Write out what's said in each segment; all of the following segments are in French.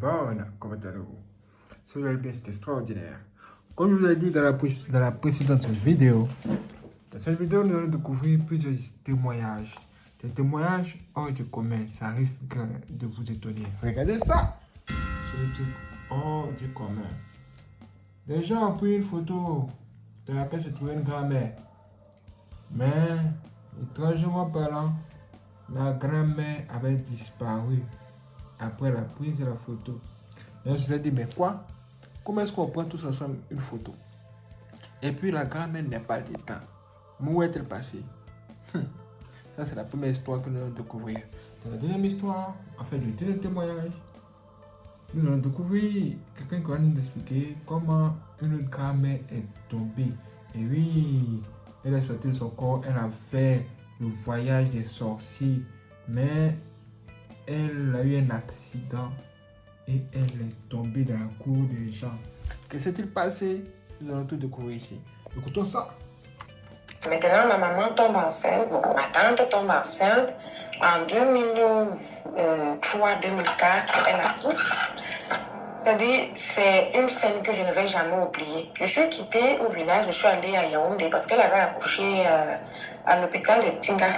bonne, comment allez-vous? Si vous allez bien, c'est extraordinaire. Comme je vous l'ai dit dans la précédente vidéo, dans cette vidéo, nous allons découvrir plusieurs témoignages. Des témoignages hors du commun, ça risque de vous étonner. Regardez ça! C'est un truc hors du commun. Des gens ont pris une photo dans laquelle se trouvait une grand-mère. Mais, étrangement parlant, la grand-mère avait disparu après la prise de la photo. Et on se dit, mais quoi? Comment est-ce qu'on prend tous ensemble une photo? Et puis la grand-mère n'est pas dedans. Où est-elle passée? Ça, c'est la première histoire que nous allons découvrir. Dans la deuxième histoire, en fait, le deuxième témoignage, nous allons découvrir quelqu'un qui va nous expliquer comment une grand-mère est tombée. Et oui, elle est sortie de son corps, elle a fait le voyage des sorciers, mais elle a eu un accident et elle est tombée dans la cour des gens. Que s'est-il passé? Nous allons tout découvrir ici. Écoutons ça. Maintenant, ma maman tombe enceinte, bon, ma tante tombe enceinte. En 2003-2004, elle accouche. C'est-à-dire, c'est une scène que je ne vais jamais oublier. Je suis quittée au village, je suis allée à Yaoundé parce qu'elle avait accouché à l'hôpital de Tinga.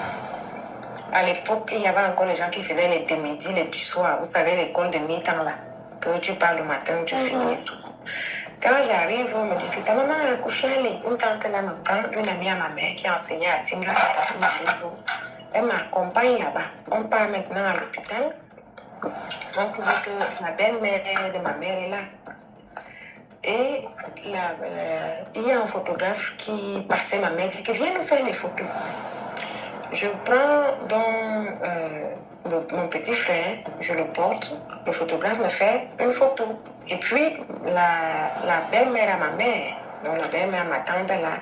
À l'époque, il y avait encore les gens qui faisaient les demi-midi, les du soir. Vous savez, l'école de mi-temps là, que tu parles le matin, tu finis et tout. Quand j'arrive, on me dit que ta maman a accouché, une tante là me prend, une amie à ma mère qui enseignait à Tinga. Elle m'accompagne là-bas. On part maintenant à l'hôpital. On trouve que la belle-mère de ma mère est là. Et il y a un photographe qui passait ma mère, dit que viens nous faire des photos. Je prends donc mon petit frère, je le porte, le photographe me fait une photo. Et puis la belle-mère à ma mère, donc la belle-mère à ma tante là,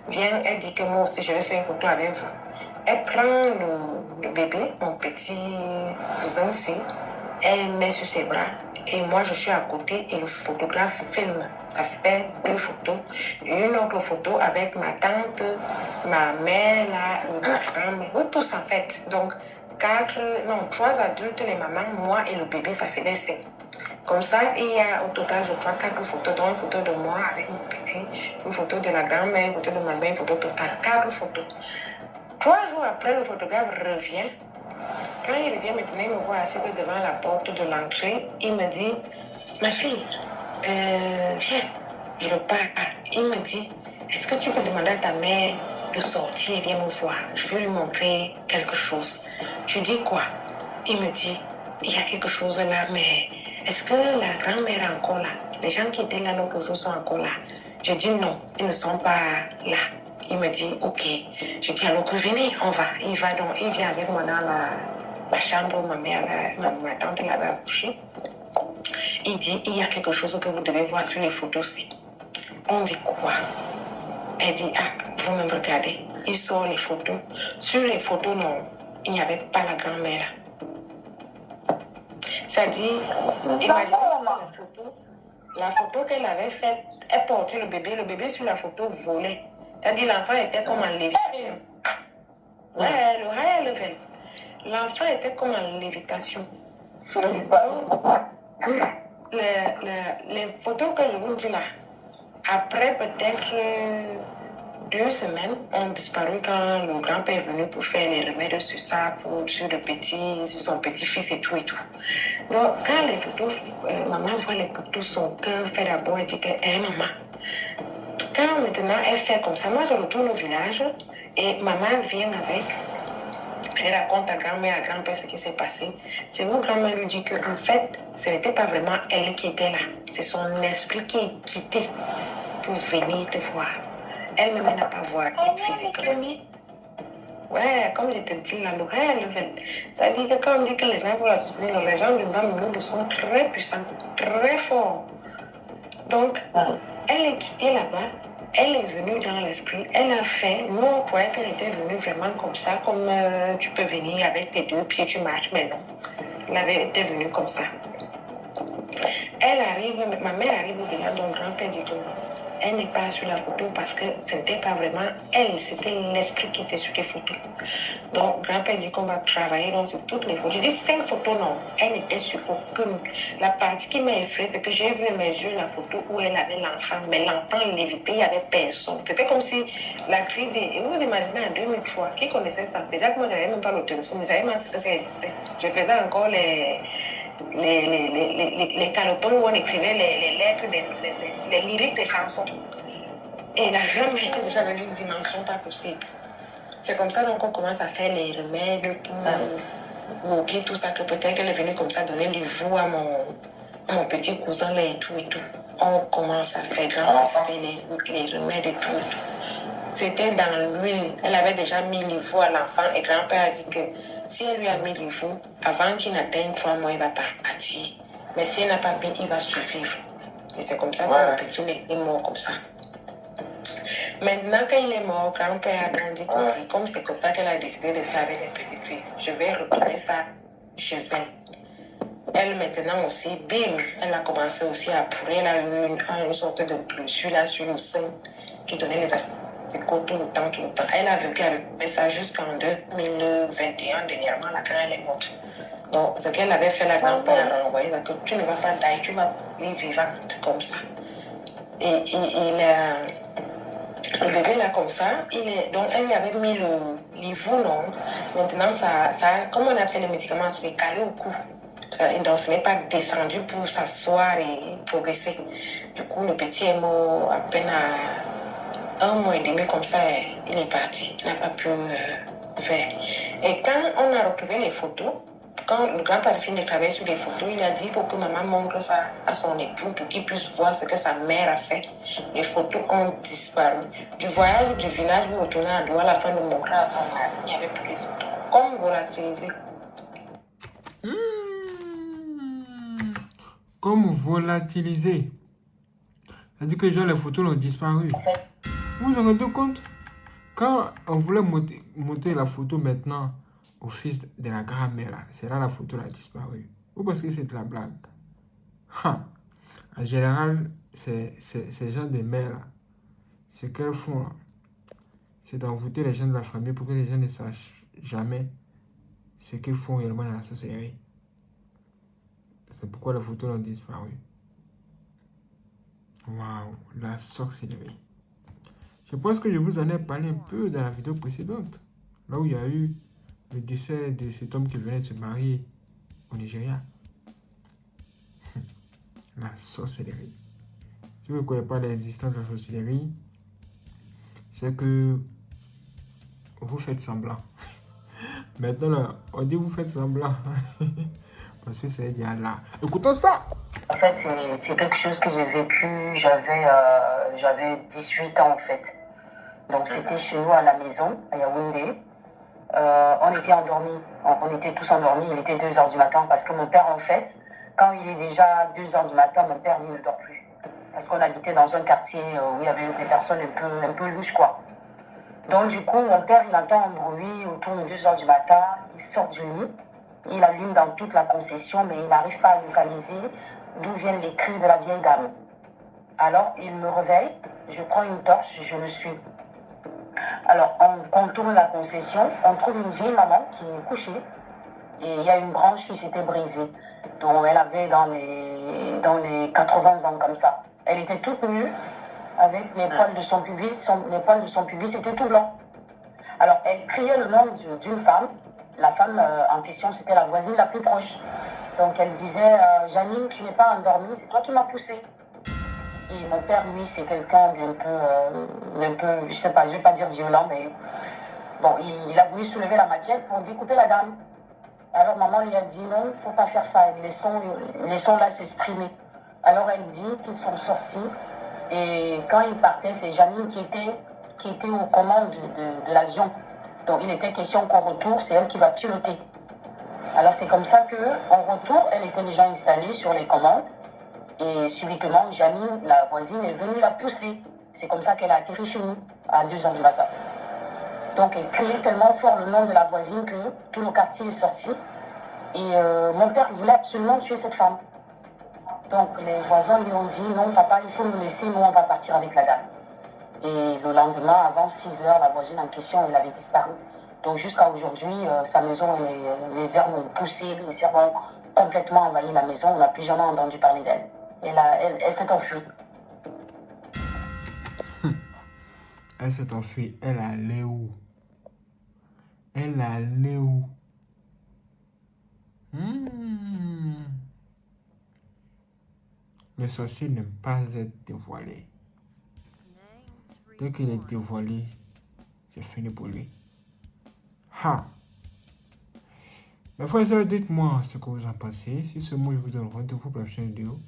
vient, elle dit que moi aussi je vais faire une photo avec vous. Elle prend le bébé, mon petit cousin ici, elle met sur ses bras. Et moi, je suis à côté et le photographe filme. Ça fait 2 photos. Et une autre photo avec ma tante, ma mère, là, ma grand-mère. Oui, tous en fait. Donc, 3 adultes, les mamans, moi et le bébé, ça fait des 5. Comme ça, il y a au total, je crois, 4 photos. Donc, une photo de moi avec mon petit, une photo de la grand-mère, une photo de ma mère, une photo totale. 4 photos. 3 jours après, le photographe revient. Quand il revient maintenant, il me voit assise devant la porte de l'entrée. Il me dit, ma fille, viens, je repars. Il me dit, est-ce que tu peux demander à ta mère de sortir et viens me voir? Je veux lui montrer quelque chose. Je dis quoi? Il me dit, il y a quelque chose là, mais est-ce que la grand-mère est encore là? Les gens qui étaient là l'autre jour sont encore là. Je dis non, ils ne sont pas là. Il me dit, ok. Je dis, alors que venez, on va. Il va donc, il vient avec moi dans la chambre où ma mère, ma tante l'avait accouché. Il dit, il y a quelque chose que vous devez voir sur les photos-ci. On dit quoi? Elle dit, ah, vous me regardez. Il sort les photos. Sur les photos, non, il n'y avait pas la grand-mère là. C'est-à-dire, imaginez la photo qu'elle avait faite, elle portait le bébé sur la photo volait. C'est-à-dire, l'enfant était comme en lévitation. Ouais, le high level. L'enfant était comme en lévitation. Les photos que je vous dis là, après peut-être 2 semaines, ont disparu quand le grand-père est venu pour faire les remèdes sur ça, sur son petit-fils et tout et tout. Donc, quand les photos, maman voit les photos, son cœur fait d'abord, elle dit que, maman. Quand maintenant elle fait comme ça, moi je retourne au village et maman vient avec, elle raconte à grand-mère, à grand-père ce qui s'est passé. C'est où grand-mère lui dit qu'en fait, ce n'était pas vraiment elle qui était là. C'est son esprit qui est quitté pour venir te voir. Elle-même n'a pas voir physiquement. Ouais, comme je te dis, la Lorraine, ça dit que quand on dit que les gens pour la société, les gens du bas monde sont très puissants, très forts. Donc, elle est quittée là-bas, elle est venue dans l'esprit, elle a fait, nous on croyait qu'elle était venue vraiment comme ça, comme tu peux venir avec tes 2 pieds, tu marches, mais non. Elle avait été venue comme ça. Elle arrive, ma mère arrive au village, donc grand-père dit que non. Elle n'est pas sur la photo parce que ce n'était pas vraiment elle, c'était l'esprit qui était sur les photos. Donc, grand-père dit qu'on va travailler donc, sur toutes les photos. Je dis 5 photos, non. Elle n'était sur aucune. La partie qui m'a effrayée, c'est que j'ai vu mes yeux la photo où elle avait l'enfant, mais l'enfant l'évitait, il n'y avait personne. C'était comme si la grille des. Et vous imaginez en 2003, qui connaissait ça? Déjà que moi, je n'avais même pas le téléphone, mais je savais même que ça existait. Je faisais encore les calotons où on écrivait les lettres, les lyriques des chansons. Et la jamais était déjà dans une dimension pas possible. C'est comme ça donc on commence à faire les remèdes pour moquer tout ça, que peut-être qu'elle est venue comme ça donner du vous à mon petit cousin là et tout et tout. On commence à faire les remèdes et tout. C'était dans l'huile. Elle avait déjà mis l'ivou à l'enfant et grand-père a dit que si elle lui a mis l'ivou, avant qu'il n'atteigne 3 mois, il va partir. Mais si elle n'a pas mis, il va survivre. Et c'est comme ça que mon petit est mort comme ça. Maintenant, quand il est mort, grand-père a grandi compris. Comme c'est comme ça qu'elle a décidé de faire avec les petits-fils. Je vais retourner ça chez elle. Elle, maintenant aussi, bim, elle a commencé aussi à pourrir. Elle a eu une sorte de blessure là sur le sein qui donnait les asticots tout le temps. Elle a vécu avec ça jusqu'en 2021, dernièrement, là, quand elle est morte. Donc, ce qu'elle avait fait, la grand-père a renvoyé, que tu ne vas pas d'ailleurs, tu vas vivre vivante comme ça. Et le bébé là comme ça, donc elle lui avait mis l'ivou, non. Maintenant, ça, comme on appelle les médicaments, c'est calé au cou. Donc ce n'est pas descendu pour s'asseoir et progresser. Du coup, le petit est mort à peine à 1 mois et demi comme ça, il est parti. Il n'a pas pu faire. Et quand on a retrouvé les photos, quand le grand-père finit de travailler sur les photos, il a dit pour que maman montre ça à son époux pour qu'il puisse voir ce que sa mère a fait. Les photos ont disparu. Du voyage du village, vous retournez à Douala, à la fin de montrer à son mari, il n'y avait plus les photos. Comme volatilisé. Comme volatilisé. C'est-à-dire que genre les photos ont disparu. Vous vous en rendez compte? Quand on voulait monter la photo maintenant au fils de la grand-mère, c'est là la photo a disparu. Ou parce que c'est de la blague? Ha. En général, ces gens de mères là, ce qu'elles font là, c'est d'envoûter les gens de la famille pour que les gens ne sachent jamais ce qu'ils font réellement dans la société. C'est pourquoi les photos ont disparu. Waouh, la sorcellerie. Je pense que je vous en ai parlé un peu dans la vidéo précédente. Là où il y a eu le décès de cet homme qui venait de se marier au Nigeria. La sorcellerie. Si vous ne connaissez pas l'existence de la sorcellerie, c'est que vous faites semblant. Maintenant, là, on dit vous faites semblant. Parce que c'est il y a là. Écoutons ça. En fait, c'est quelque chose que j'ai vécu. J'avais 18 ans en fait. Donc c'était chez nous à la maison, à Yaoundé. On était endormis. On était tous endormis. Il était 2 h du matin parce que mon père, en fait, quand il est déjà 2 h du matin, mon père, lui, ne dort plus. Parce qu'on habitait dans un quartier où il y avait des personnes un peu louches, quoi. Donc du coup, mon père, il entend un bruit autour de 2 h du matin. Il sort du lit. Il allume dans toute la concession, mais il n'arrive pas à localiser d'où viennent les cris de la vieille dame. Alors, il me réveille, je prends une torche, je le suis. Alors, on contourne la concession, on trouve une vieille maman qui est couchée, et il y a une branche qui s'était brisée. Donc, elle avait dans les 80 ans comme ça. Elle était toute nue, avec les poils de son pubis, les poils de son pubis étaient tout blancs. Alors, elle criait le nom d'une femme. La femme en question, c'était la voisine la plus proche. Donc, elle disait, Janine, tu n'es pas endormie, c'est toi qui m'as poussée. Et mon père, lui, c'est quelqu'un d'un peu, je sais pas, je vais pas dire violent, mais bon, il a voulu soulever la matière pour découper la dame. Alors, maman lui a dit, non, faut pas faire ça, laissons-la s'exprimer. Alors, elle dit qu'ils sont sortis, et quand ils partaient, c'est Janine qui était aux commandes de l'avion. Donc, il était question qu'au retour, c'est elle qui va piloter. Alors, c'est comme ça qu'en retour, elle était déjà installée sur les commandes. Et subitement, Janine, la voisine, est venue la pousser. C'est comme ça qu'elle a atterri chez nous, à 2 h du matin. Donc, elle criait tellement fort le nom de la voisine que tout le quartier est sorti. Et mon père voulait absolument tuer cette femme. Donc les voisins lui ont dit non papa, il faut nous laisser, nous on va partir avec la dame. Et le lendemain, avant 6 heures, la voisine en question, elle avait disparu. Donc jusqu'à aujourd'hui, sa maison, les herbes ont poussé, les herbes ont complètement envahi la maison. On n'a plus jamais entendu parler d'elle. Elle s'est enfuie. Elle s'est enfuie. Elle allait où? Elle allait où? Le sorcier n'aime pas être dévoilé. Dès qu'il est dévoilé, c'est fini pour lui. Ha! Mes frères et sœurs, dites-moi ce que vous en pensez. Si ce mot, je vous donne rendez-vous pour la prochaine vidéo.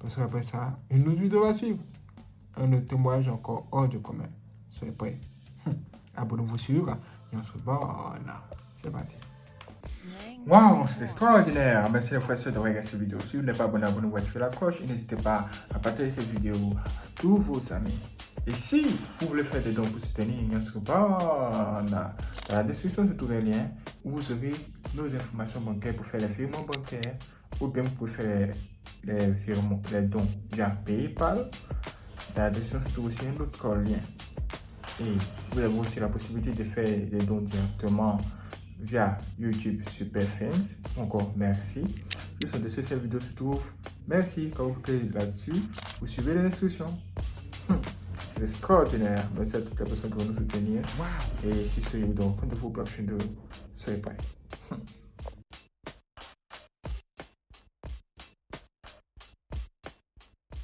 Parce qu'après ça, une autre vidéo va suivre. Un autre témoignage encore hors du commun. Soyez prêts. Abonnez-vous sur Nyonso Born. C'est parti. Waouh, c'est extraordinaire. Merci les frères et sœurs d'avoir regardé cette vidéo. Si vous n'êtes pas abonné, abonnez-vous, activez la cloche et n'hésitez pas à partager cette vidéo à tous vos amis. Et si vous voulez faire des dons pour soutenir Nyonso Born, dans la description, se trouve un lien où vous aurez nos informations bancaires pour faire les virements bancaires ou bien pour faire les dons via PayPal. Dans la description, se trouve aussi un autre lien. Et vous avez aussi la possibilité de faire des dons directement via YouTube Super Fans. Encore merci. Juste en dessous de cette vidéo se trouve. Merci. Quand vous cliquez là-dessus, vous suivez les instructions. C'est extraordinaire. Merci à toutes les personnes qui vont nous soutenir. Et si ce vous donne compte de vos prochaines vidéos, soyez prêts.